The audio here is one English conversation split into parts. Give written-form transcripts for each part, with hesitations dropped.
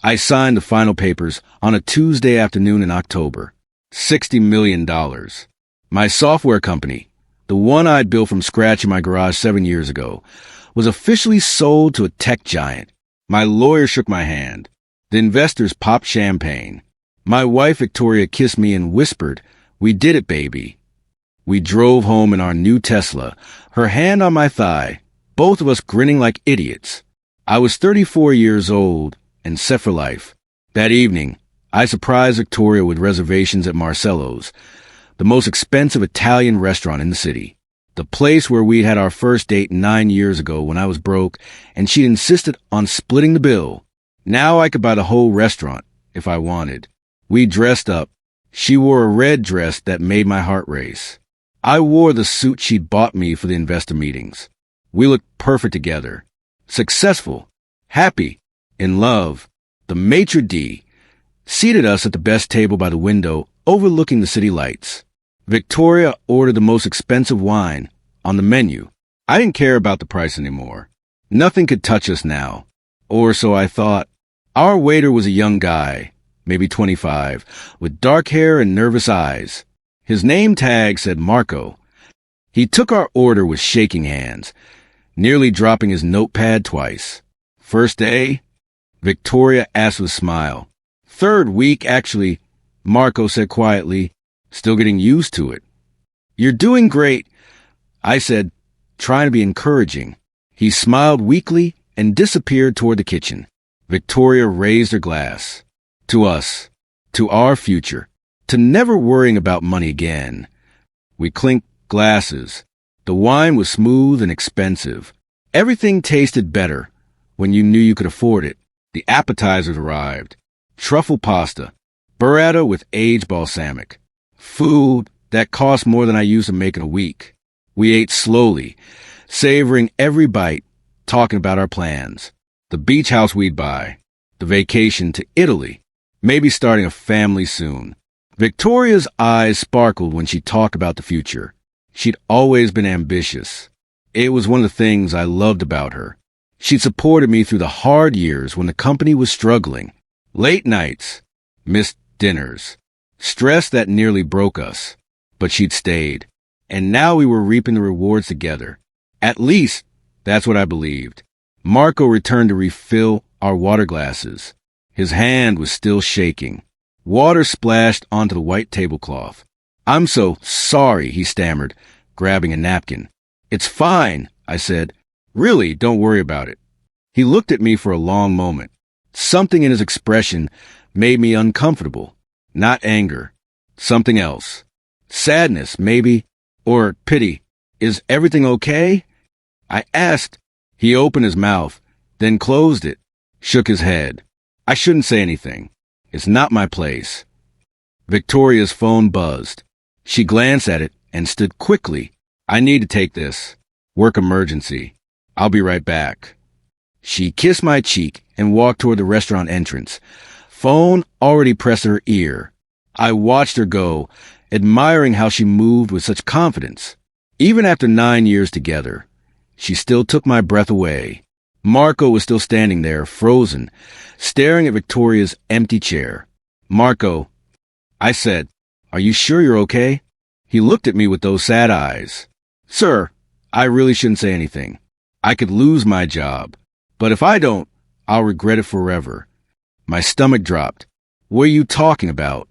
I signed the final papers on a Tuesday afternoon in October. $60 million. My software company, the one I'd built from scratch in my garage 7 years ago, was officially sold to a tech giant. My lawyer shook my hand. The investors popped champagne. My wife, Victoria, kissed me and whispered, "We did it, baby." We drove home in our new Tesla, her hand on my thigh, both of us grinning like idiots. I was 34 years old and set for life. That evening, I surprised Victoria with reservations at Marcello's, the most expensive Italian restaurant in the city. The place where we'd had our first date 9 years ago when I was broke, and she insisted on splitting the bill. Now I could buy the whole restaurant, if I wanted. We dressed up. She wore a red dress that made my heart race. I wore the suit she'd bought me for the investor meetings. We looked perfect together. Successful. Happy. In love. The maitre d' seated us at the best table by the window, overlooking the city lights. Victoria ordered the most expensive wine on the menu. I didn't care about the price anymore. Nothing could touch us now. Or so I thought. Our waiter was a young guy, maybe 25, with dark hair and nervous eyes. His name tag said Marco. He took our order with shaking hands, nearly dropping his notepad twice. "First day?" Victoria asked with a smile. "Third week, actually," Marco said quietly, "still getting used to it." "You're doing great," I said, trying to be encouraging. He smiled weakly and disappeared toward the kitchen. Victoria raised her glass. To us. To our future. To never worrying about money again. We clinked glasses. The wine was smooth and expensive. Everything tasted better when you knew you could afford it. The appetizers arrived. Truffle pasta. Burrata with aged balsamic. Food that cost more than I used to make in a week. We ate slowly, savoring every bite, talking about our plans. The beach house we'd buy. The vacation to Italy. Maybe starting a family soon. Victoria's eyes sparkled when she talked about the future. She'd always been ambitious. It was one of the things I loved about her. She'd supported me through the hard years when the company was struggling. Late nights, missed dinners, stress that nearly broke us. But she'd stayed. And now we were reaping the rewards together. At least, that's what I believed. Marco returned to refill our water glasses. His hand was still shaking. Water splashed onto the white tablecloth. "I'm so sorry," he stammered, grabbing a napkin. "It's fine," I said. "Really, don't worry about it." He looked at me for a long moment. Something in his expression made me uncomfortable. Not anger. Something else. Sadness, maybe. Or pity. "Is everything okay?" I asked. He opened his mouth, then closed it, shook his head. "I shouldn't say anything. It's not my place." Victoria's phone buzzed. She glanced at it and stood quickly. "I need to take this. Work emergency. I'll be right back." She kissed my cheek and walked toward the restaurant entrance. Phone already pressed her ear. I watched her go, admiring how she moved with such confidence. Even after 9 years together, she still took my breath away. Marco was still standing there, frozen, staring at Victoria's empty chair. "Marco," I said, "are you sure you're okay?" He looked at me with those sad eyes. "Sir, I really shouldn't say anything. I could lose my job. But if I don't, I'll regret it forever." My stomach dropped. "What are you talking about?"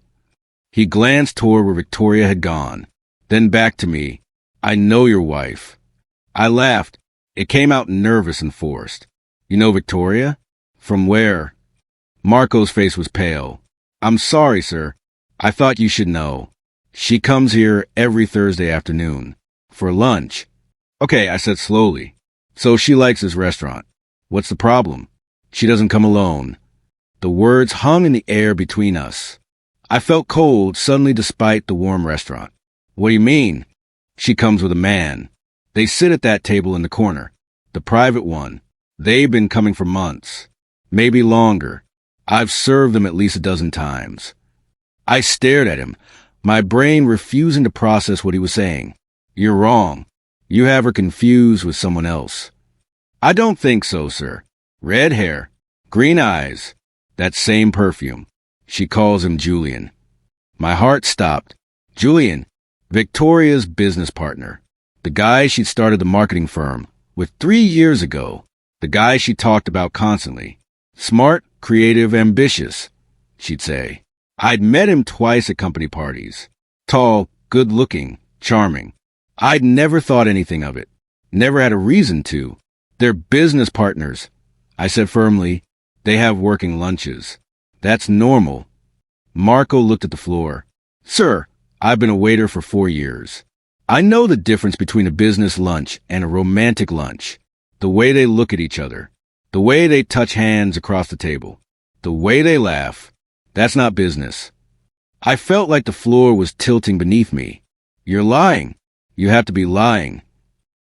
He glanced toward where Victoria had gone, then back to me. "I know your wife." I laughed. It came out nervous and forced. "You know Victoria? From where?" Marco's face was pale. "I'm sorry, sir. I thought you should know. She comes here every Thursday afternoon. For lunch." "Okay," I said slowly. "So she likes this restaurant. What's the problem?" "She doesn't come alone." The words hung in the air between us. I felt cold suddenly despite the warm restaurant. "What do you mean?" "She comes with a man. They sit at that table in the corner. The private one. They've been coming for months. Maybe longer. I've served them at least a dozen times." I stared at him, my brain refusing to process what he was saying. "You're wrong. You have her confused with someone else." "I don't think so, sir. Red hair, green eyes, That same perfume. She calls him Julian. My heart stopped. Julian, Victoria's business partner. The guy she'd started the marketing firm with 3 years ago. The guy she talked about constantly. Smart, creative, ambitious, she'd say. I'd met him twice at company parties. Tall, good-looking, charming. I'd never thought anything of it. Never had a reason to. They're business partners. I said firmly, they have working lunches. That's normal. Marco looked at the floor. Sir, I've been a waiter for 4 years. I know the difference between a business lunch and a romantic lunch. The way they look at each other. The way they touch hands across the table. The way they laugh. That's not business. I felt like the floor was tilting beneath me. You're lying. You have to be lying.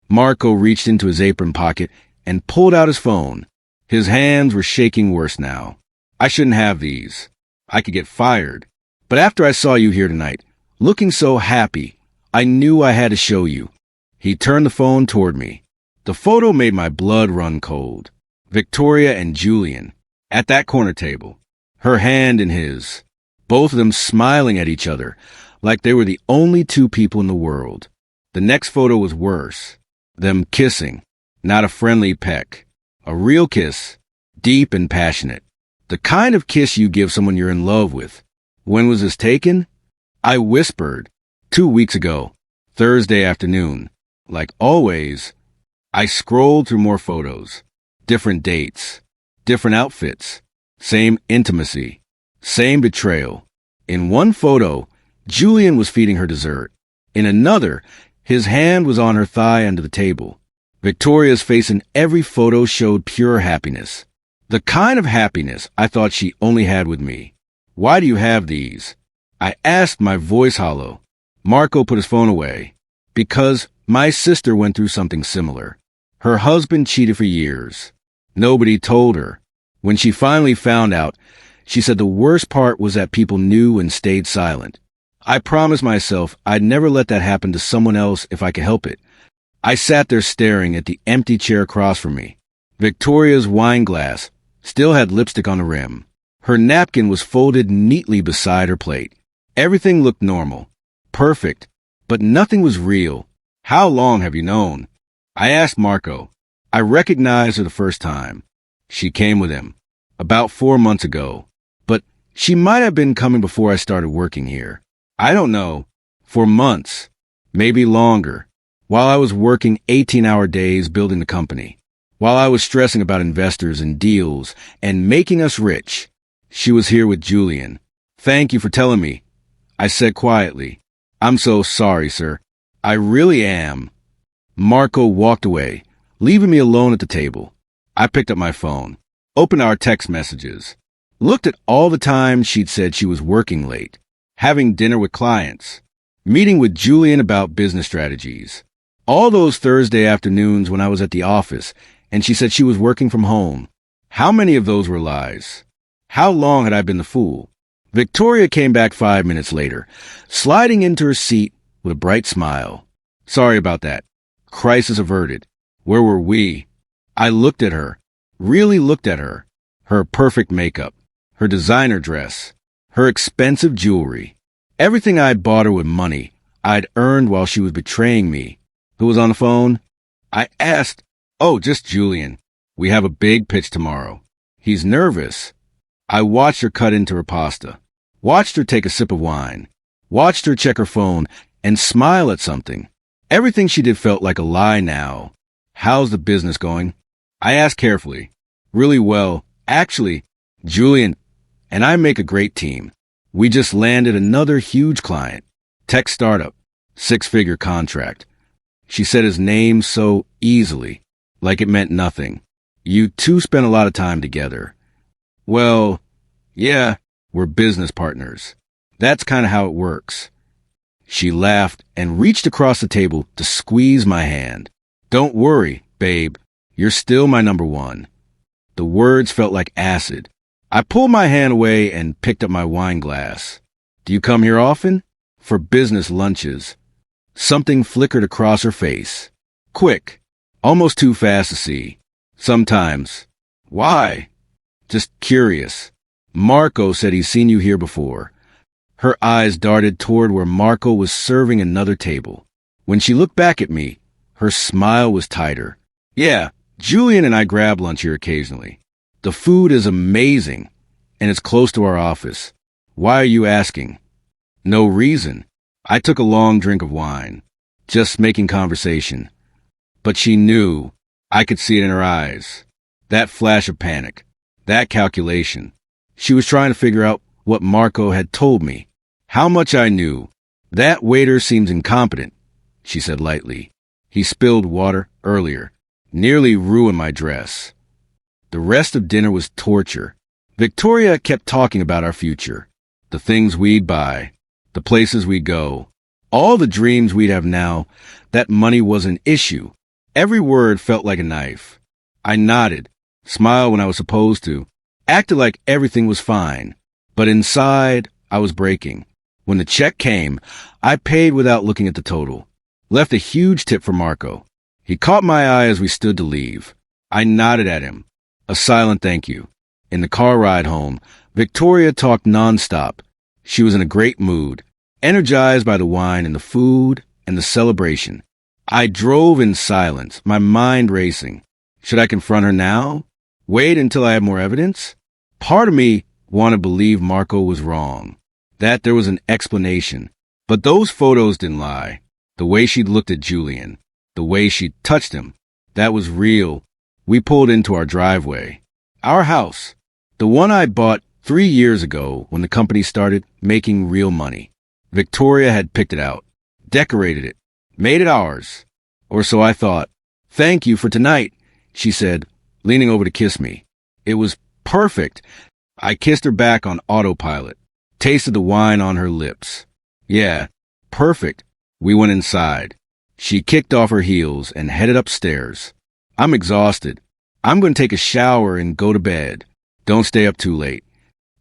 Marco reached into his apron pocket and pulled out his phone. His hands were shaking worse now. I shouldn't have these. I could get fired. But after I saw you here tonight, looking so happy, I knew I had to show you. He turned the phone toward me. The photo made my blood run cold. Victoria and Julian, at that corner table, her hand in his, both of them smiling at each other like they were the only two people in the world. The next photo was worse. Them kissing, not a friendly peck. A real kiss, deep and passionate. The kind of kiss you give someone you're in love with. When was this taken? I whispered. 2 weeks ago, Thursday afternoon. Like always, I scrolled through more photos. Different dates. Different outfits. Same intimacy. Same betrayal. In one photo, Julian was feeding her dessert. In another, his hand was on her thigh under the table. Victoria's face in every photo showed pure happiness. The kind of happiness I thought she only had with me. Why do you have these? I asked, my voice hollow. Marco put his phone away. Because my sister went through something similar. Her husband cheated for years. Nobody told her. When she finally found out, she said the worst part was that people knew and stayed silent. I promised myself I'd never let that happen to someone else if I could help it. I sat there staring at the empty chair across from me. Victoria's wine glass still had lipstick on the rim. Her napkin was folded neatly beside her plate. Everything looked normal, perfect, but nothing was real. How long have you known? I asked Marco. I recognized her the first time. She came with him. About 4 months ago. But she might have been coming before I started working here. I don't know. For months. Maybe longer. While I was working 18-hour days building the company. While I was stressing about investors and deals and making us rich. She was here with Julian. Thank you for telling me. I said quietly. I'm so sorry, sir. I really am. Marco walked away, leaving me alone at the table. I picked up my phone, opened our text messages, looked at all the times she'd said she was working late, having dinner with clients, meeting with Julian about business strategies. All those Thursday afternoons when I was at the office and she said she was working from home. How many of those were lies? How long had I been the fool? Victoria came back 5 minutes later, sliding into her seat with a bright smile. Sorry about that. Crisis averted. Where were we? I looked at her, really looked at her. Her perfect makeup, her designer dress, her expensive jewelry. Everything I'd bought her with money I'd earned while she was betraying me. Who was on the phone? I asked. Oh, just Julian. We have a big pitch tomorrow. He's nervous. I watched her cut into her pasta, watched her take a sip of wine, watched her check her phone and smile at something. Everything she did felt like a lie now. How's the business going? I asked carefully. Really well. Actually, Julian and I make a great team. We just landed another huge client. Tech startup. 6-figure contract. She said his name so easily, like it meant nothing. You two spent a lot of time together. Well, yeah, we're business partners. That's kind of how it works. She laughed and reached across the table to squeeze my hand. Don't worry, babe. You're still my number one. The words felt like acid. I pulled my hand away and picked up my wine glass. Do you come here often? For business lunches. Something flickered across her face. Quick. Almost too fast to see. Sometimes. Why? Just curious. Marco said he's seen you here before. Her eyes darted toward where Marco was serving another table. When she looked back at me, her smile was tighter. Yeah, Julian and I grab lunch here occasionally. The food is amazing, and it's close to our office. Why are you asking? No reason. I took a long drink of wine, just making conversation. But she knew. I could see it in her eyes. That flash of panic. That calculation. She was trying to figure out what Marco had told me. How much I knew. That waiter seems incompetent, she said lightly. He spilled water earlier. Nearly ruined my dress. The rest of dinner was torture. Victoria kept talking about our future. The things we'd buy. The places we'd go. All the dreams we'd have now. That money was an issue. Every word felt like a knife. I nodded, smiled when I was supposed to, acted like everything was fine. But inside, I was breaking. When the check came, I paid without looking at the total. Left a huge tip for Marco. He caught my eye as we stood to leave. I nodded at him. A silent thank you. In the car ride home, Victoria talked nonstop. She was in a great mood, energized by the wine and the food and the celebration. I drove in silence, my mind racing. Should I confront her now? Wait until I had more evidence? Part of me wanted to believe Marco was wrong, that there was an explanation. But those photos didn't lie. The way she'd looked at Julian, the way she'd touched him, that was real. We pulled into our driveway. Our house, the one I bought 3 years ago when the company started making real money. Victoria had picked it out, decorated it, made it ours. Or so I thought. Thank you for tonight, she said, leaning over to kiss me. It was perfect. I kissed her back on autopilot, tasted the wine on her lips. Yeah, perfect. We went inside. She kicked off her heels and headed upstairs. I'm exhausted. I'm going to take a shower and go to bed. Don't stay up too late.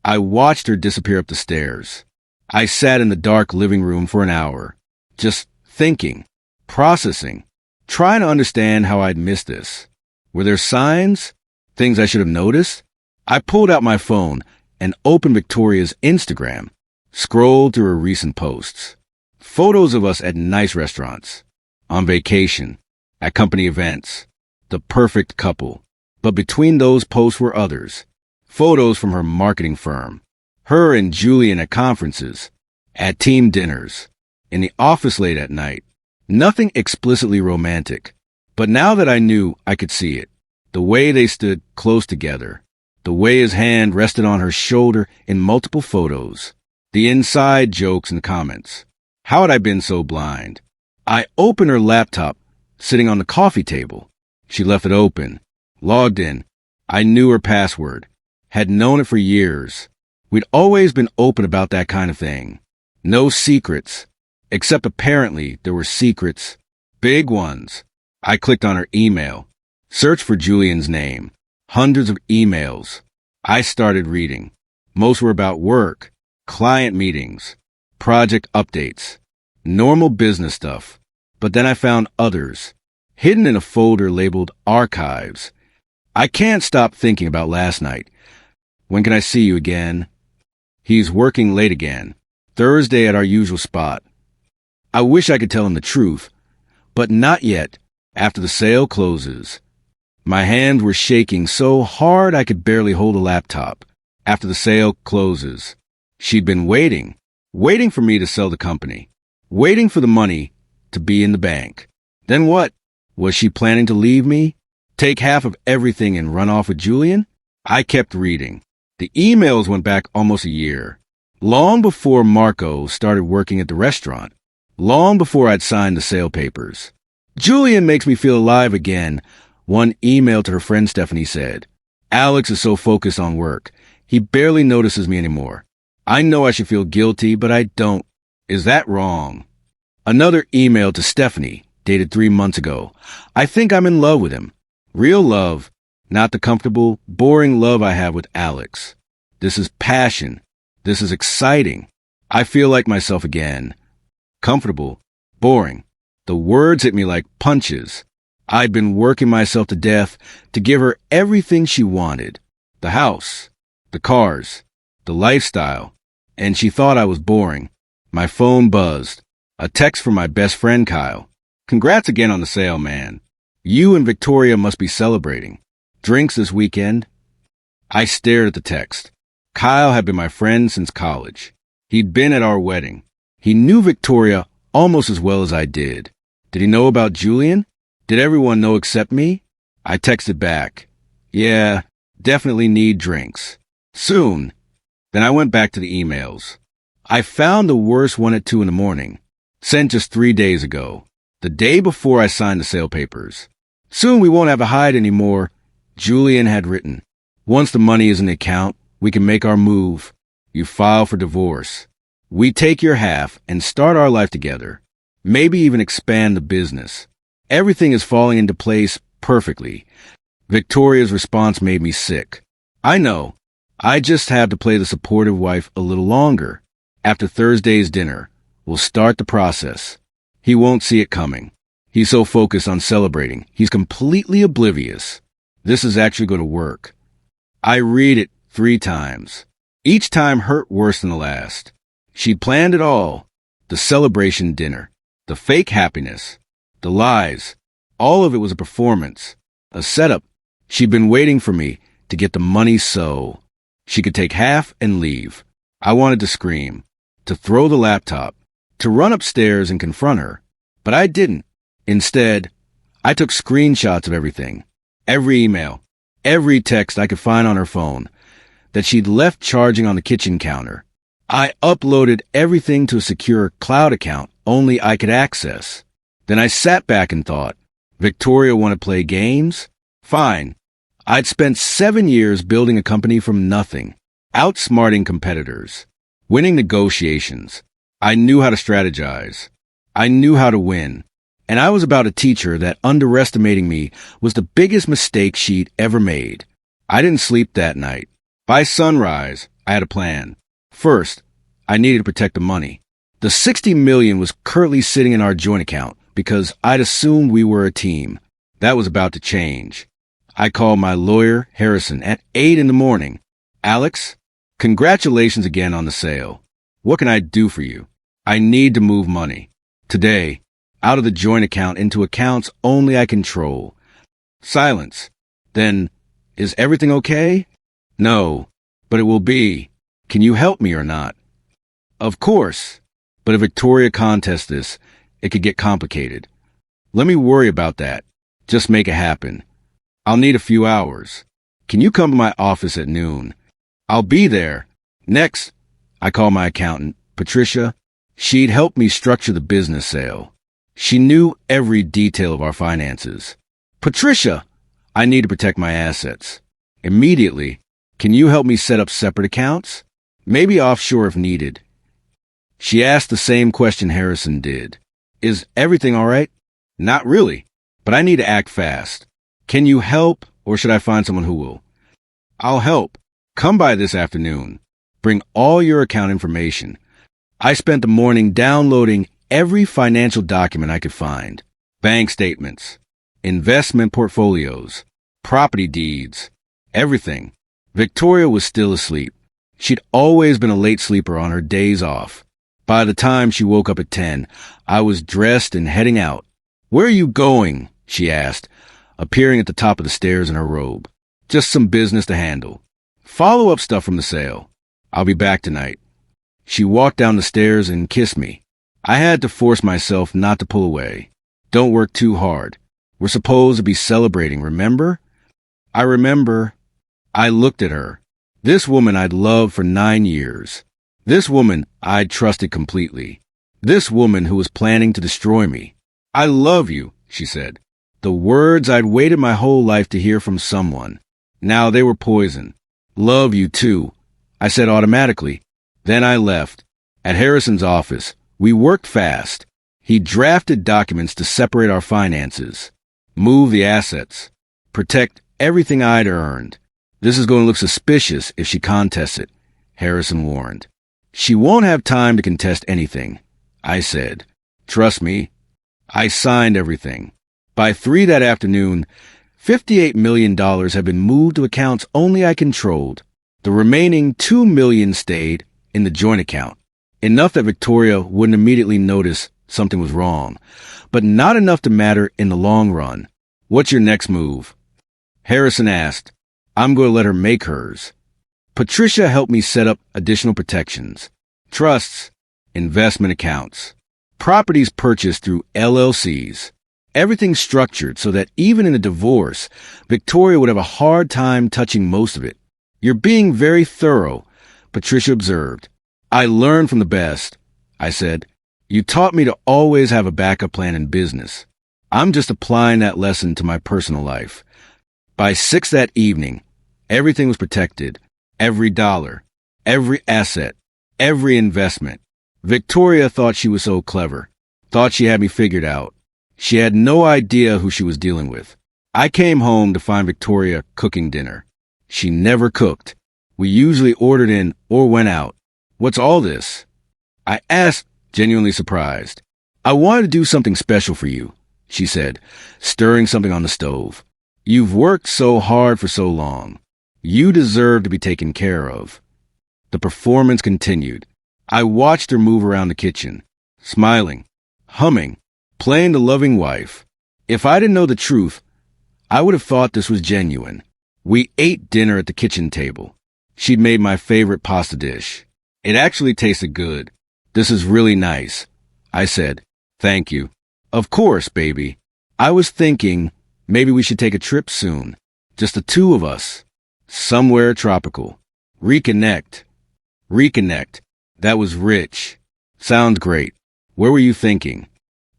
I watched her disappear up the stairs. I sat in the dark living room for an hour, just thinking, processing, trying to understand how I'd missed this. Were there signs? Things I should have noticed? I pulled out my phone and opened Victoria's Instagram, scrolled through her recent posts. Photos of us at nice restaurants, on vacation, at company events, the perfect couple. But between those posts were others. Photos from her marketing firm, her and Julian at conferences, at team dinners, in the office late at night. Nothing explicitly romantic. But now that I knew, I could see it. The way they stood close together. The way his hand rested on her shoulder in multiple photos. The inside jokes and comments. How had I been so blind? I opened her laptop, sitting on the coffee table. She left it open. Logged in. I knew her password. Had known it for years. We'd always been open about that kind of thing. No secrets. Except apparently there were secrets. Big ones. I clicked on her email. Searched for Julian's name. Hundreds of emails. I started reading. Most were about work, client meetings, project updates, normal business stuff. But then I found others, hidden in a folder labeled Archives. I can't stop thinking about last night. When can I see you again? He's working late again. Thursday at our usual spot. I wish I could tell him the truth, but not yet. After the sale closes. My hands were shaking so hard I could barely hold a laptop. After the sale closes. She'd been waiting for me to sell the company, waiting for the money to be in the bank. Then what? Was she planning to leave me? Take half of everything and run off with Julian? I kept reading. The emails went back almost a year. Long before Marco started working at the restaurant. Long before I'd signed the sale papers. Julian makes me feel alive again. One email to her friend Stephanie said, Alex is so focused on work. He barely notices me anymore. I know I should feel guilty, but I don't. Is that wrong? Another email to Stephanie, dated 3 months ago. I think I'm in love with him. Real love, not the comfortable, boring love I have with Alex. This is passion. This is exciting. I feel like myself again. Comfortable, boring. The words hit me like punches. I'd been working myself to death to give her everything she wanted. The house, the cars, the lifestyle, and she thought I was boring. My phone buzzed. A text from my best friend, Kyle. Congrats again on the sale, man. You and Victoria must be celebrating. Drinks this weekend? I stared at the text. Kyle had been my friend since college. He'd been at our wedding. He knew Victoria almost as well as I did. Did he know about Julian? Did everyone know except me? I texted back. Yeah, definitely need drinks. Soon. Then I went back to the emails. I found the worst one at 2 in the morning. Sent just 3 days ago. The day before I signed the sale papers. Soon we won't have to hide anymore. Julian had written. Once the money is in the account, we can make our move. You file for divorce. We take your half and start our life together. Maybe even expand the business. Everything is falling into place perfectly. Victoria's response made me sick. I know. I just have to play the supportive wife a little longer. After Thursday's dinner, we'll start the process. He won't see it coming. He's so focused on celebrating, he's completely oblivious. This is actually going to work. I read it 3 times. Each time hurt worse than the last. She'd planned it all. The celebration dinner. The fake happiness. The lies. All of it was a performance. A setup. She'd been waiting for me to get the money so she could take half and leave. I wanted to scream. To throw the laptop. To run upstairs and confront her. But I didn't. Instead, I took screenshots of everything. Every email. Every text I could find on her phone that she'd left charging on the kitchen counter. I uploaded everything to a secure cloud account only I could access. Then I sat back and thought, Victoria want to play games? Fine. I'd spent 7 years building a company from nothing, outsmarting competitors, winning negotiations. I knew how to strategize. I knew how to win. And I was about to teach her that underestimating me was the biggest mistake she'd ever made. I didn't sleep that night. By sunrise, I had a plan. First, I needed to protect the money. The $60 million was currently sitting in our joint account because I'd assumed we were a team. That was about to change. I called my lawyer, Harrison, at 8 in the morning. Alex, congratulations again on the sale. What can I do for you? I need to move money. Today, out of the joint account into accounts only I control. Silence. Then, is everything okay? No, but it will be. Can you help me or not? Of course. But if Victoria contests this, it could get complicated. Let me worry about that. Just make it happen. I'll need a few hours. Can you come to my office at noon? I'll be there. Next, I call my accountant, Patricia. She'd help me structure the business sale. She knew every detail of our finances. Patricia, I need to protect my assets. Immediately, can you help me set up separate accounts? Maybe offshore if needed. She asked the same question Harrison did. Is everything all right? Not really, but I need to act fast. Can you help, or should I find someone who will? I'll help. Come by this afternoon. Bring all your account information. I spent the morning downloading every financial document I could find. Bank statements, investment portfolios, property deeds, everything. Victoria was still asleep. She'd always been a late sleeper on her days off. By the time she woke up at 10, I was dressed and heading out. Where are you going? She asked, appearing at the top of the stairs in her robe. Just some business to handle. Follow-up stuff from the sale. I'll be back tonight. She walked down the stairs and kissed me. I had to force myself not to pull away. Don't work too hard. We're supposed to be celebrating, remember? I remember. I looked at her. This woman I'd loved for 9 years. This woman I'd trusted completely. This woman who was planning to destroy me. I love you, she said. The words I'd waited my whole life to hear from someone. Now they were poison. Love you too, I said automatically. Then I left. At Harrison's office, we worked fast. He drafted documents to separate our finances, move the assets, protect everything I'd earned. This is going to look suspicious if she contests it, Harrison warned. She won't have time to contest anything, I said. Trust me. I signed everything. By 3 that afternoon, $58 million had been moved to accounts only I controlled. The remaining $2 million stayed in the joint account, enough that Victoria wouldn't immediately notice something was wrong, but not enough to matter in the long run. What's your next move? Harrison asked. I'm going to let her make hers. Patricia helped me set up additional protections. Trusts, investment accounts, properties purchased through LLCs. Everything structured so that even in a divorce, Victoria would have a hard time touching most of it. You're being very thorough, Patricia observed. I learned from the best, I said. You taught me to always have a backup plan in business. I'm just applying that lesson to my personal life. By 6 that evening, everything was protected. Every dollar, every asset, every investment. Victoria thought she was so clever, thought she had me figured out. She had no idea who she was dealing with. I came home to find Victoria cooking dinner. She never cooked. We usually ordered in or went out. What's all this? I asked, genuinely surprised. I wanted to do something special for you, she said, stirring something on the stove. You've worked so hard for so long. You deserve to be taken care of. The performance continued. I watched her move around the kitchen, smiling, humming, playing the loving wife. If I didn't know the truth, I would have thought this was genuine. We ate dinner at the kitchen table. She'd made my favorite pasta dish. It actually tasted good. This is really nice, I said. Thank you. Of course, baby. I was thinking maybe we should take a trip soon. Just the two of us. Somewhere tropical. Reconnect. That was rich. Sounds great. Where were you thinking?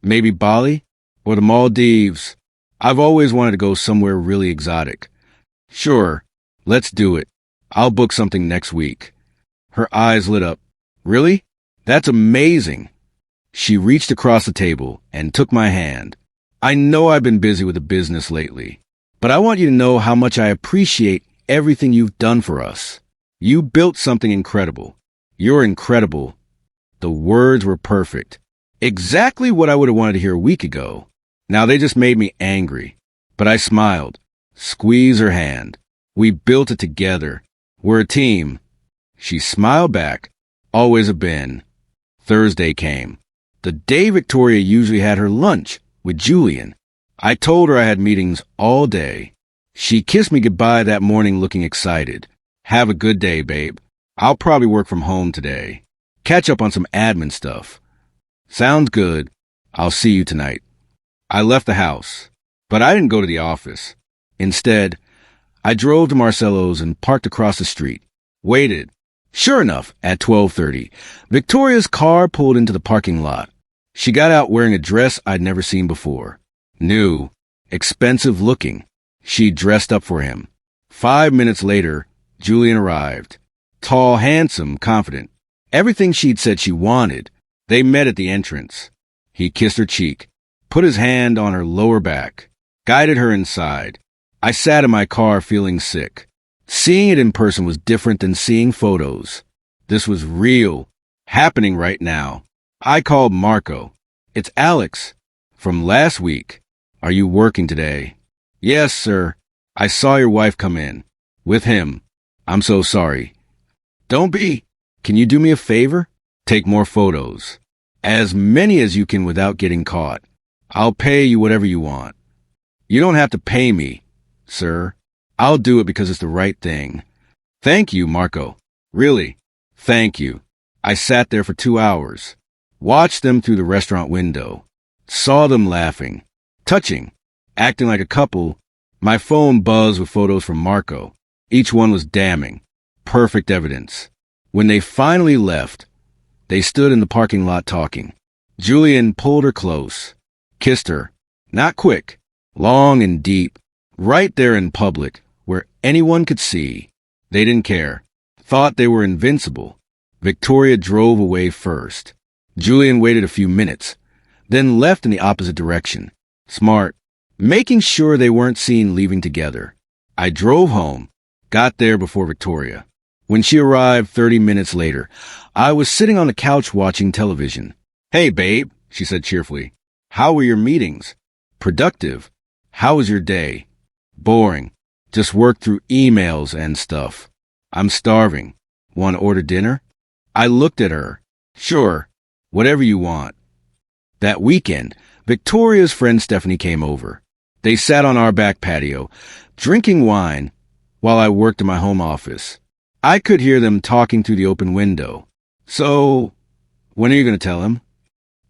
Maybe Bali? Or the Maldives? I've always wanted to go somewhere really exotic. Sure. Let's do it. I'll book something next week. Her eyes lit up. Really? That's amazing. She reached across the table and took my hand. I know I've been busy with the business lately, but I want you to know how much I appreciate everything you've done for us. You built something incredible. You're incredible. The words were perfect. Exactly what I would have wanted to hear a week ago. Now they just made me angry. But I smiled. Squeezed her hand. We built it together. We're a team. She smiled back. Always have been. Thursday came. The day Victoria usually had her lunch with Julian. I told her I had meetings all day. She kissed me goodbye that morning looking excited. Have a good day, babe. I'll probably work from home today. Catch up on some admin stuff. Sounds good. I'll see you tonight. I left the house, but I didn't go to the office. Instead, I drove to Marcello's and parked across the street. Waited. Sure enough, at 12:30, Victoria's car pulled into the parking lot. She got out wearing a dress I'd never seen before. New, expensive looking. She dressed up for him. 5 minutes later, Julian arrived. Tall, handsome, confident. Everything she'd said she wanted. They met at the entrance. He kissed her cheek, put his hand on her lower back, guided her inside. I sat in my car feeling sick. Seeing it in person was different than seeing photos. This was real, happening right now. I called Marco. It's Alex. From last week. Are you working today? Yes, sir. I saw your wife come in. With him. I'm so sorry. Don't be. Can you do me a favor? Take more photos. As many as you can without getting caught. I'll pay you whatever you want. You don't have to pay me, sir. I'll do it because it's the right thing. Thank you, Marco. Really, thank you. I sat there for 2 hours. Watched them through the restaurant window. Saw them laughing, touching, acting like a couple. My phone buzzed with photos from Marco. Each one was damning. Perfect evidence. When they finally left, they stood in the parking lot talking. Julian pulled her close, kissed her. Not quick, long and deep, right there in public, where anyone could see. They didn't care. Thought they were invincible. Victoria drove away first. Julian waited a few minutes, then left in the opposite direction. Smart. Making sure they weren't seen leaving together. I drove home, got there before Victoria. When she arrived 30 minutes later, I was sitting on the couch watching television. Hey, babe, she said cheerfully. How were your meetings? Productive. How was your day? Boring. Just worked through emails and stuff. I'm starving. Want to order dinner? I looked at her. Sure, whatever you want. That weekend, Victoria's friend Stephanie came over. They sat on our back patio, drinking wine, while I worked in my home office. I could hear them talking through the open window. So, when are you going to tell him?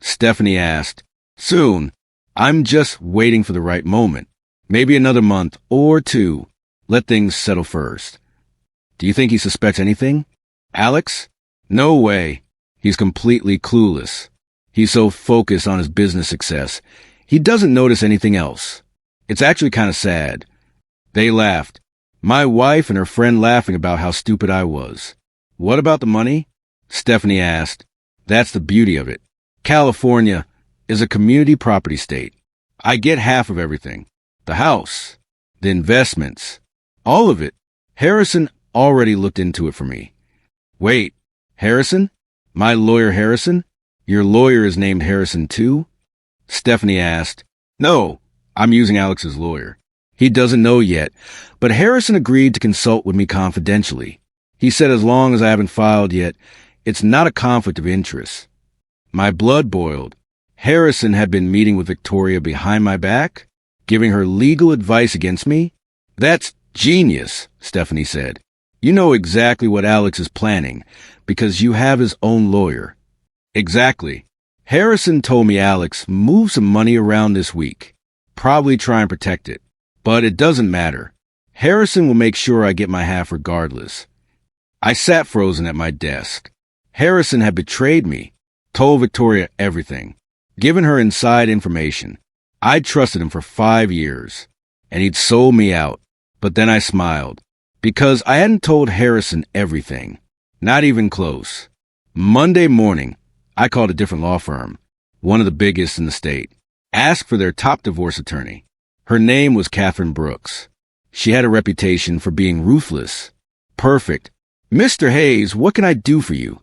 Stephanie asked. Soon. I'm just waiting for the right moment. Maybe another month or two. Let things settle first. Do you think he suspects anything? Alex? No way. He's completely clueless. He's so focused on his business success, he doesn't notice anything else. It's actually kind of sad. They laughed. My wife and her friend laughing about how stupid I was. What about the money? Stephanie asked. That's the beauty of it. California is a community property state. I get half of everything. The house, the investments, all of it. Harrison already looked into it for me. Wait, Harrison? My lawyer Harrison? Your lawyer is named Harrison too? Stephanie asked. No, I'm using Alex's lawyer. He doesn't know yet, but Harrison agreed to consult with me confidentially. He said as long as I haven't filed yet, it's not a conflict of interest. My blood boiled. Harrison had been meeting with Victoria behind my back, giving her legal advice against me? That's genius, Stephanie said. You know exactly what Alex is planning, because you have his own lawyer. Exactly. Harrison told me Alex moved some money around this week. Probably try and protect it. But it doesn't matter. Harrison will make sure I get my half regardless. I sat frozen at my desk. Harrison had betrayed me, told Victoria everything, given her inside information. I'd trusted him for 5 years, and he'd sold me out. But then I smiled, because I hadn't told Harrison everything. Not even close. Monday morning, I called a different law firm, one of the biggest in the state, asked for their top divorce attorney. Her name was Catherine Brooks. She had a reputation for being ruthless. Perfect. Mr. Hayes, what can I do for you?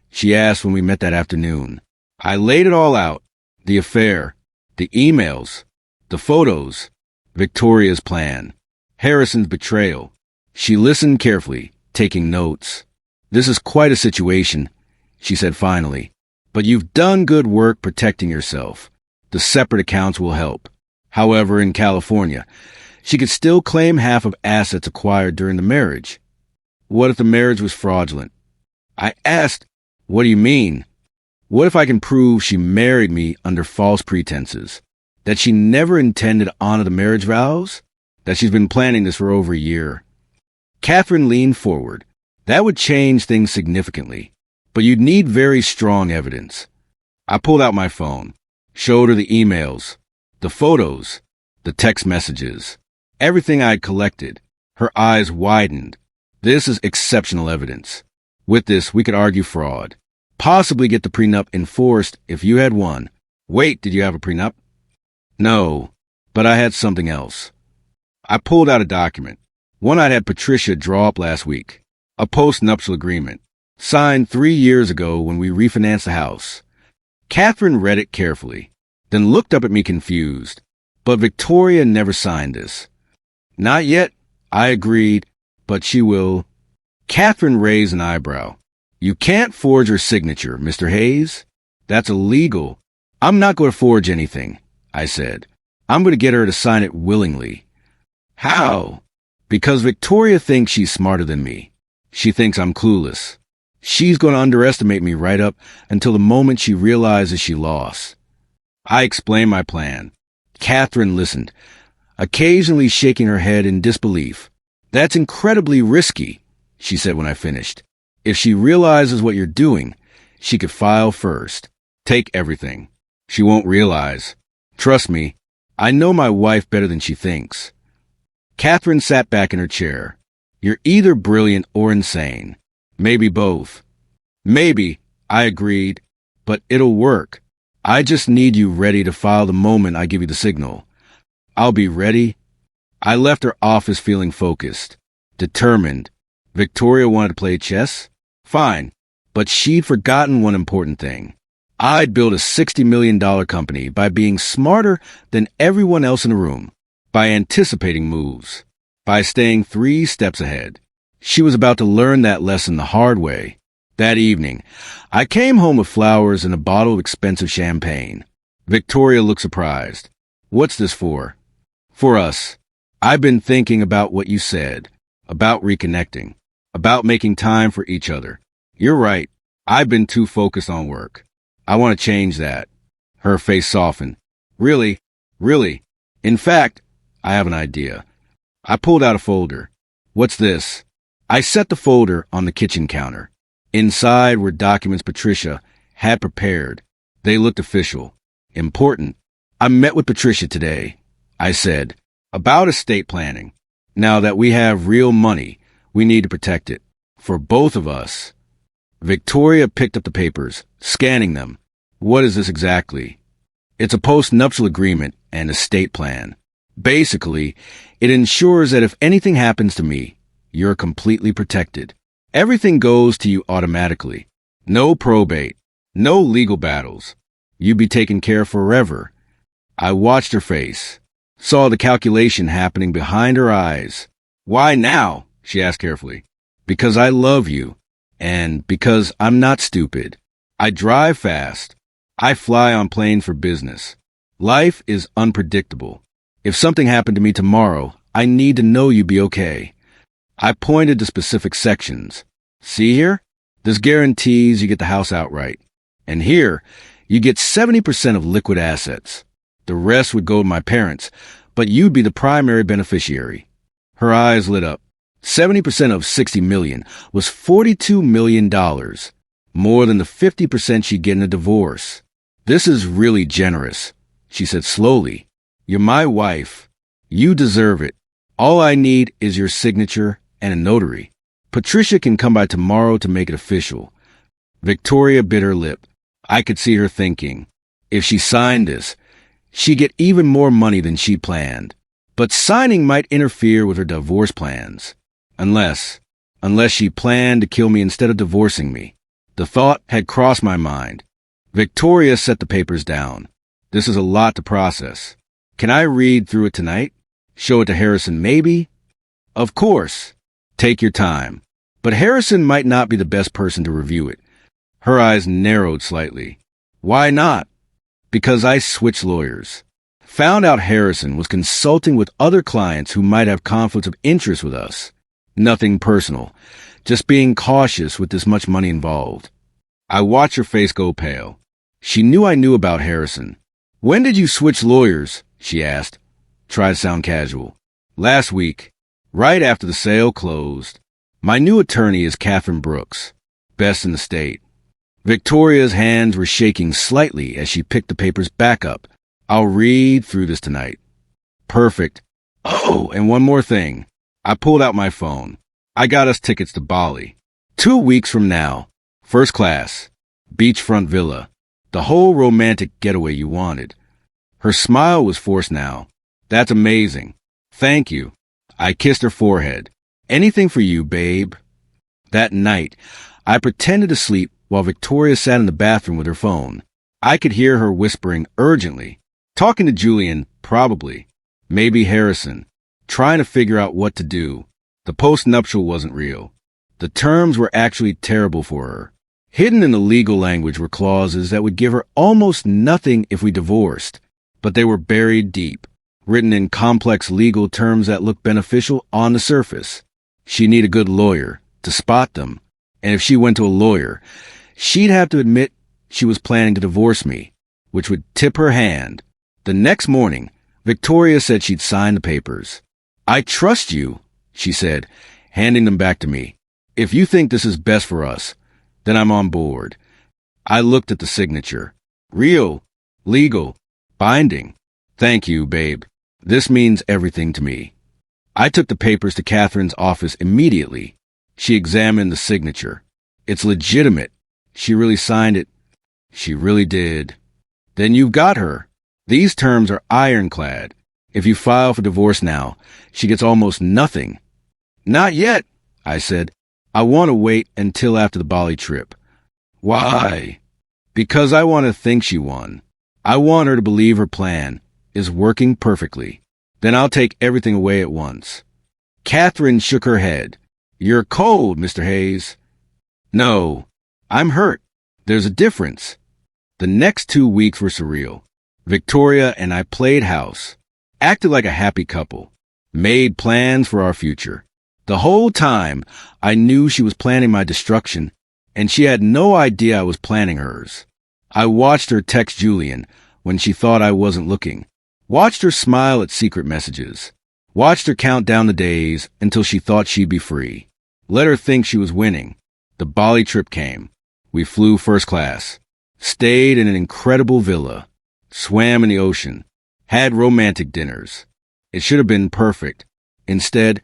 She asked when we met that afternoon. I laid it all out. The affair, the emails, the photos, Victoria's plan, Harrison's betrayal. She listened carefully, taking notes. This is quite a situation, she said finally. But you've done good work protecting yourself. The separate accounts will help. However, in California, she could still claim half of assets acquired during the marriage. What if the marriage was fraudulent? I asked, what do you mean? What if I can prove she married me under false pretenses? That she never intended to honor the marriage vows? That she's been planning this for over a year? Catherine leaned forward. That would change things significantly. But you'd need very strong evidence. I pulled out my phone, showed her the emails, the photos, the text messages, everything I had collected. Her eyes widened. This is exceptional evidence. With this, we could argue fraud. Possibly get the prenup enforced if you had won. Wait, did you have a prenup? No, but I had something else. I pulled out a document, one I'd had Patricia draw up last week, a post-nuptial agreement, signed 3 years ago when we refinanced the house. Catherine read it carefully, then looked up at me confused. But Victoria never signed this. Not yet, I agreed, but she will. Catherine raised an eyebrow. You can't forge her signature, Mr. Hayes. That's illegal. I'm not going to forge anything, I said. I'm going to get her to sign it willingly. How? Because Victoria thinks she's smarter than me. She thinks I'm clueless. She's going to underestimate me right up until the moment she realizes she lost. I explained my plan. Catherine listened, occasionally shaking her head in disbelief. That's incredibly risky, she said when I finished. If she realizes what you're doing, she could file first. Take everything. She won't realize. Trust me, I know my wife better than she thinks. Catherine sat back in her chair. You're either brilliant or insane. Maybe both. Maybe, I agreed, but it'll work. I just need you ready to file the moment I give you the signal. I'll be ready. I left her office feeling focused, determined. Victoria wanted to play chess? Fine, but she'd forgotten one important thing. I'd built a $60 million company by being smarter than everyone else in the room, by anticipating moves, by staying 3 steps ahead. She was about to learn that lesson the hard way. That evening, I came home with flowers and a bottle of expensive champagne. Victoria looked surprised. What's this for? For us. I've been thinking about what you said, about reconnecting, about making time for each other. You're right. I've been too focused on work. I want to change that. Her face softened. Really? Really? In fact, I have an idea. I pulled out a folder. What's this? I set the folder on the kitchen counter. Inside were documents Patricia had prepared. They looked official, important. I met with Patricia today, I said, about estate planning. Now that we have real money, we need to protect it. For both of us. Victoria picked up the papers, scanning them. What is this exactly? It's a post-nuptial agreement and estate plan. Basically, it ensures that if anything happens to me, you're completely protected. Everything goes to you automatically. No probate. No legal battles. You'd be taken care of forever. I watched her face, saw the calculation happening behind her eyes. Why now? She asked carefully. Because I love you, and because I'm not stupid. I drive fast. I fly on planes for business. Life is unpredictable. If something happened to me tomorrow, I need to know you'd be okay. I pointed to specific sections. See here? This guarantees you get the house outright. And here, you get 70% of liquid assets. The rest would go to my parents, but you'd be the primary beneficiary. Her eyes lit up. 70% of $60 million was $42 million, more than the 50% she'd get in a divorce. This is really generous, she said slowly. You're my wife. You deserve it. All I need is your signature and a notary. Patricia can come by tomorrow to make it official. Victoria bit her lip. I could see her thinking, if she signed this, she'd get even more money than she planned. But signing might interfere with her divorce plans. Unless she planned to kill me instead of divorcing me. The thought had crossed my mind. Victoria set the papers down. This is a lot to process. Can I read through it tonight? Show it to Harrison, maybe? Of course. Take your time. But Harrison might not be the best person to review it. Her eyes narrowed slightly. Why not? Because I switched lawyers. Found out Harrison was consulting with other clients who might have conflicts of interest with us. Nothing personal. Just being cautious with this much money involved. I watched her face go pale. She knew I knew about Harrison. When did you switch lawyers? She asked. Try to sound casual. Last week, right after the sale closed. My new attorney is Catherine Brooks, best in the state. Victoria's hands were shaking slightly as she picked the papers back up. I'll read through this tonight. Perfect. Oh, and one more thing. I pulled out my phone. I got us tickets to Bali. 2 weeks from now. First class. Beachfront villa. The whole romantic getaway you wanted. Her smile was forced now. That's amazing. Thank you. I kissed her forehead. Anything for you, babe. That night, I pretended to sleep while Victoria sat in the bathroom with her phone. I could hear her whispering urgently. Talking to Julian, probably. Maybe Harrison. Trying to figure out what to do. The post-nuptial wasn't real. The terms were actually terrible for her. Hidden in the legal language were clauses that would give her almost nothing if we divorced, but they were buried deep, written in complex legal terms that looked beneficial on the surface. She needed a good lawyer to spot them, and if she went to a lawyer, she'd have to admit she was planning to divorce me, which would tip her hand. The next morning, Victoria said she'd signed the papers. I trust you, she said, handing them back to me. If you think this is best for us, then I'm on board. I looked at the signature. Real, legal, binding. Thank you, babe. This means everything to me. I took the papers to Catherine's office immediately. She examined the signature. It's legitimate. She really signed it. She really did. Then you've got her. These terms are ironclad. If you file for divorce now, she gets almost nothing. Not yet, I said. I want to wait until after the Bali trip. Why? Because I want to think she won. I want her to believe her plan is working perfectly. Then I'll take everything away at once. Catherine shook her head. You're cold, Mr. Hayes. No, I'm hurt. There's a difference. The next 2 weeks were surreal. Victoria and I played house, acted like a happy couple, made plans for our future. The whole time, I knew she was planning my destruction, and she had no idea I was planning hers. I watched her text Julian when she thought I wasn't looking, watched her smile at secret messages, watched her count down the days until she thought she'd be free. Let her think she was winning. The Bali trip came. We flew first class, stayed in an incredible villa, swam in the ocean, had romantic dinners. It should have been perfect. Instead,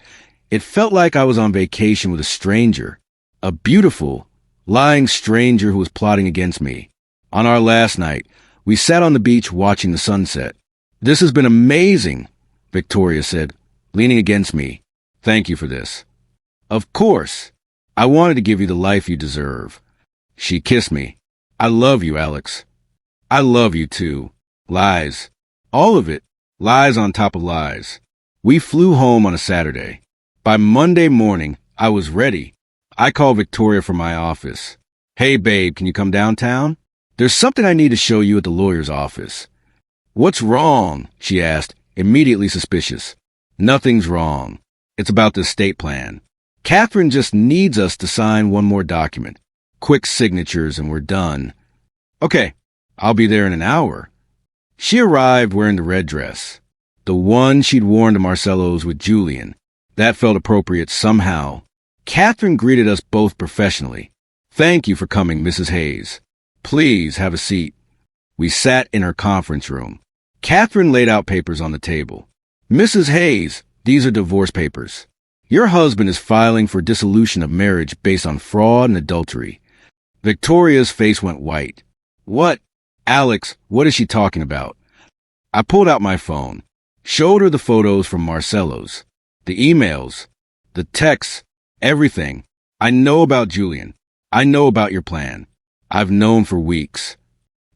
it felt like I was on vacation with a stranger, a beautiful, lying stranger who was plotting against me. On our last night, we sat on the beach watching the sunset. This has been amazing, Victoria said, leaning against me. Thank you for this. Of course. I wanted to give you the life you deserve. She kissed me. I love you, Alex. I love you too. Lies. All of it. Lies on top of lies. We flew home on a Saturday. By Monday morning, I was ready. I called Victoria from my office. Hey, babe, can you come downtown? There's something I need to show you at the lawyer's office. What's wrong? She asked, immediately suspicious. Nothing's wrong. It's about the estate plan. Catherine just needs us to sign one more document. Quick signatures and we're done. Okay, I'll be there in an hour. She arrived wearing the red dress, the one she'd worn to Marcello's with Julian. That felt appropriate somehow. Catherine greeted us both professionally. Thank you for coming, Mrs. Hayes. Please have a seat. We sat in her conference room. Catherine laid out papers on the table. Mrs. Hayes, these are divorce papers. Your husband is filing for dissolution of marriage based on fraud and adultery. Victoria's face went white. What? Alex, what is she talking about? I pulled out my phone, showed her the photos from Marcello's, the emails, the texts, everything. I know about Julian. I know about your plan. I've known for weeks.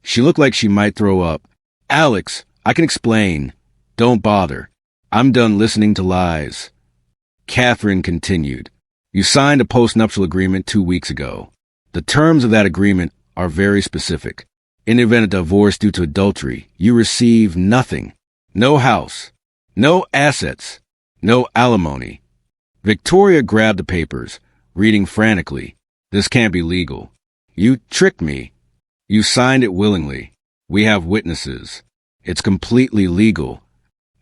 She looked like she might throw up. Alex, I can explain. Don't bother. I'm done listening to lies. Catherine continued. You signed a postnuptial agreement 2 weeks ago. The terms of that agreement are very specific. In the event of divorce due to adultery, you receive nothing. No house. No assets. No alimony. Victoria grabbed the papers, reading frantically. This can't be legal. You tricked me. You signed it willingly. We have witnesses. It's completely legal.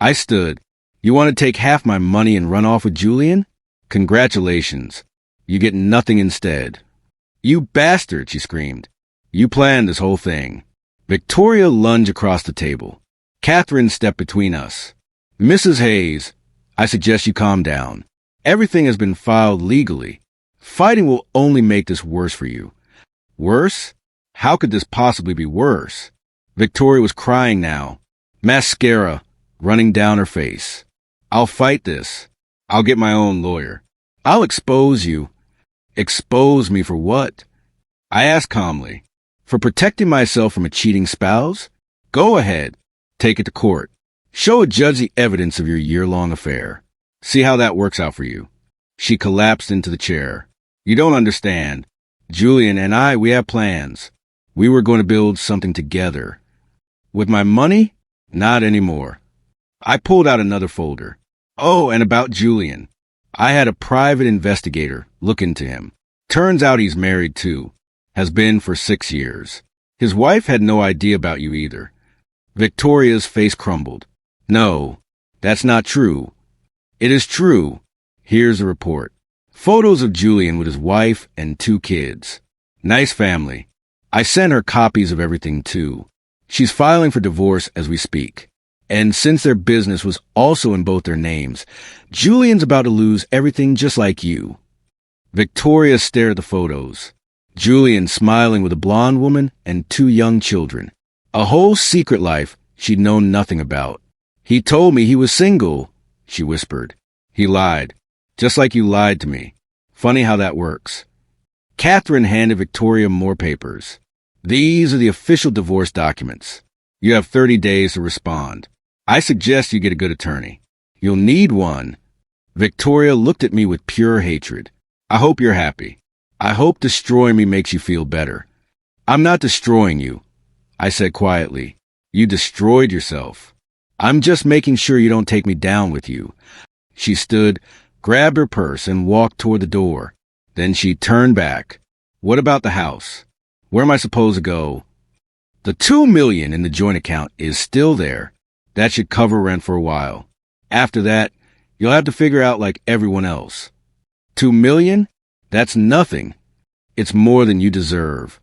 I stood. You want to take half my money and run off with Julian? Congratulations. You get nothing instead. You bastard, she screamed. You planned this whole thing. Victoria lunged across the table. Catherine stepped between us. Mrs. Hayes, I suggest you calm down. Everything has been filed legally. Fighting will only make this worse for you. Worse? How could this possibly be worse? Victoria was crying now. Mascara running down her face. I'll fight this. I'll get my own lawyer. I'll expose you. Expose me for what? I asked calmly. For protecting myself from a cheating spouse? Go ahead. Take it to court. Show a judge the evidence of your year-long affair. See how that works out for you. She collapsed into the chair. You don't understand. Julian and I, we have plans. We were going to build something together. With my money? Not anymore. I pulled out another folder. Oh, and about Julian. I had a private investigator look into him. Turns out he's married too. Has been for 6 years. His wife had no idea about you either. Victoria's face crumbled. No, that's not true. It is true. Here's the report. Photos of Julian with his wife and 2 kids. Nice family. I sent her copies of everything too. She's filing for divorce as we speak. And since their business was also in both their names, Julian's about to lose everything just like you. Victoria stared at the photos. Julian smiling with a blonde woman and 2 young children. A whole secret life she'd known nothing about. He told me he was single, she whispered. He lied, just like you lied to me. Funny how that works. Catherine handed Victoria more papers. These are the official divorce documents. You have 30 days to respond. I suggest you get a good attorney. You'll need one. Victoria looked at me with pure hatred. I hope you're happy. I hope destroying me makes you feel better. I'm not destroying you, I said quietly. You destroyed yourself. I'm just making sure you don't take me down with you. She stood, grabbed her purse, and walked toward the door. Then she turned back. What about the house? Where am I supposed to go? The $2 million in the joint account is still there. That should cover rent for a while. After that, you'll have to figure out like everyone else. $2 million? That's nothing. It's more than you deserve.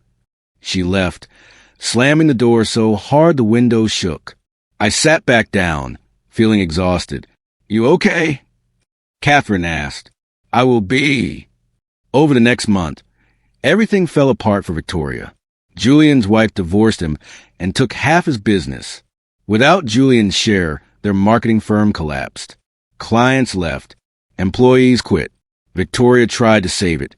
She left, slamming the door so hard the window shook. I sat back down, feeling exhausted. You okay? Catherine asked. I will be. Over the next month, everything fell apart for Victoria. Julian's wife divorced him and took half his business. Without Julian's share, their marketing firm collapsed. Clients left. Employees quit. Victoria tried to save it,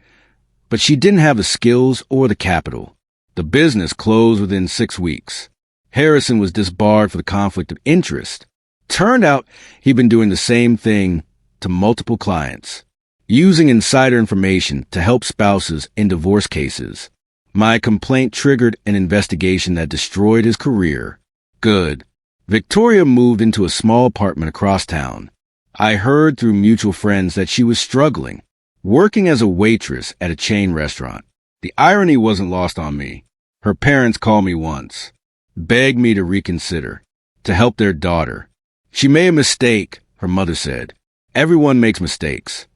but she didn't have the skills or the capital. The business closed within 6 weeks. Harrison was disbarred for the conflict of interest. Turned out he'd been doing the same thing to multiple clients, using insider information to help spouses in divorce cases. My complaint triggered an investigation that destroyed his career. Good. Victoria moved into a small apartment across town. I heard through mutual friends that she was struggling, working as a waitress at a chain restaurant. The irony wasn't lost on me. Her parents called me once, begged me to reconsider, to help their daughter. She made a mistake, her mother said. Everyone makes mistakes.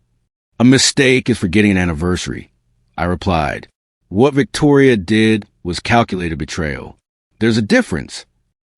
A mistake is forgetting an anniversary, I replied. What Victoria did was calculated betrayal. There's a difference.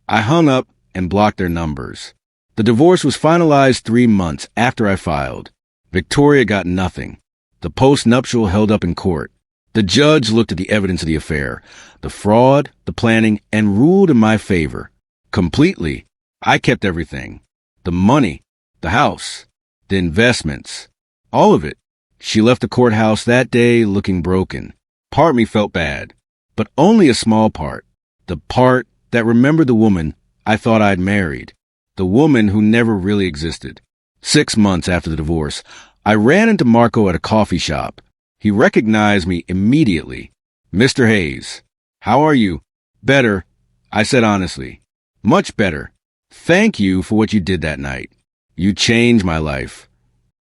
I hung up and blocked their numbers. The divorce was finalized 3 months after I filed. Victoria got nothing. The post-nuptial held up in court. The judge looked at the evidence of the affair, the fraud, the planning, and ruled in my favor. Completely. I kept everything. The money, the house, the investments, all of it. She left the courthouse that day looking broken. Part of me felt bad, but only a small part. The part that remembered the woman I thought I'd married. The woman who never really existed. 6 months after the divorce, I ran into Marco at a coffee shop. He recognized me immediately. Mr. Hayes, how are you? Better, I said honestly. Much better. Thank you for what you did that night. You changed my life.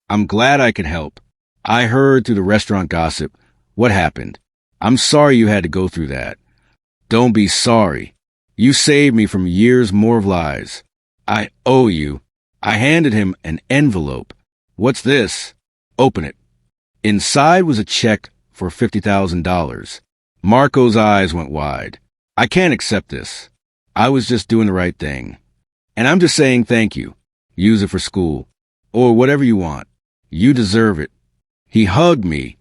I'm glad I could help. I heard through the restaurant gossip what happened. I'm sorry you had to go through that. Don't be sorry. You saved me from years more of lies. I owe you. I handed him an envelope. What's this? Open it. Inside was a check for $50,000. Marco's eyes went wide. I can't accept this. I was just doing the right thing. And I'm just saying thank you. Use it for school. Or whatever you want. You deserve it. He hugged me,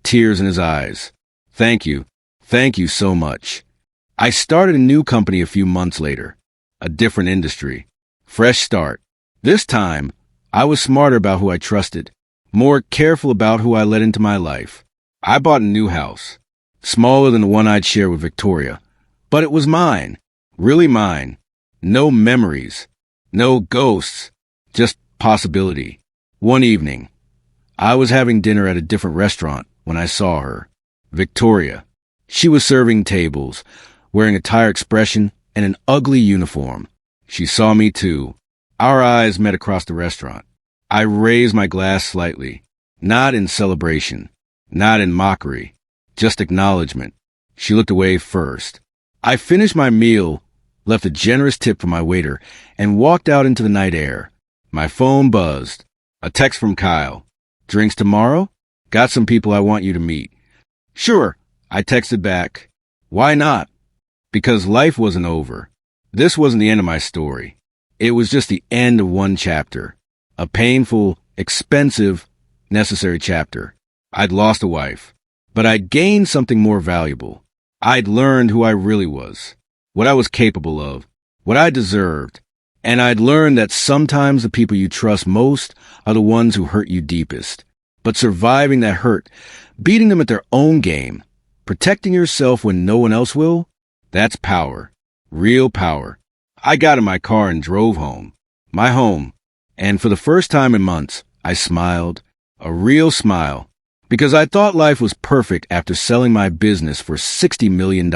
tears in his eyes. Thank you. Thank you so much. I started a new company a few months later. A different industry. Fresh start. This time, I was smarter about who I trusted. More careful about who I let into my life. I bought a new house. Smaller than the one I'd share with Victoria. But it was mine. Really mine. No memories. No ghosts. Just possibility. One evening, I was having dinner at a different restaurant when I saw her. Victoria. She was serving tables, wearing a tired expression and an ugly uniform. She saw me too. Our eyes met across the restaurant. I raised my glass slightly, not in celebration, not in mockery, just acknowledgement. She looked away first. I finished my meal, left a generous tip for my waiter, and walked out into the night air. My phone buzzed. A text from Kyle. Drinks tomorrow? Got some people I want you to meet. Sure, I texted back. Why not? Because life wasn't over. This wasn't the end of my story. It was just the end of one chapter. A painful, expensive, necessary chapter. I'd lost a wife, but I'd gained something more valuable. I'd learned who I really was, what I was capable of, what I deserved, and I'd learned that sometimes the people you trust most are the ones who hurt you deepest. But surviving that hurt, beating them at their own game, protecting yourself when no one else will, that's power. Real power. I got in my car and drove home. My home. And for the first time in months, I smiled. A real smile. Because I thought life was perfect after selling my business for $60 million.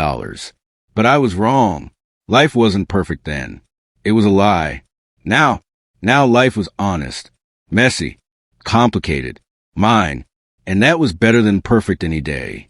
But I was wrong. Life wasn't perfect then. It was a lie. Now life was honest, messy, complicated, mine, and that was better than perfect any day.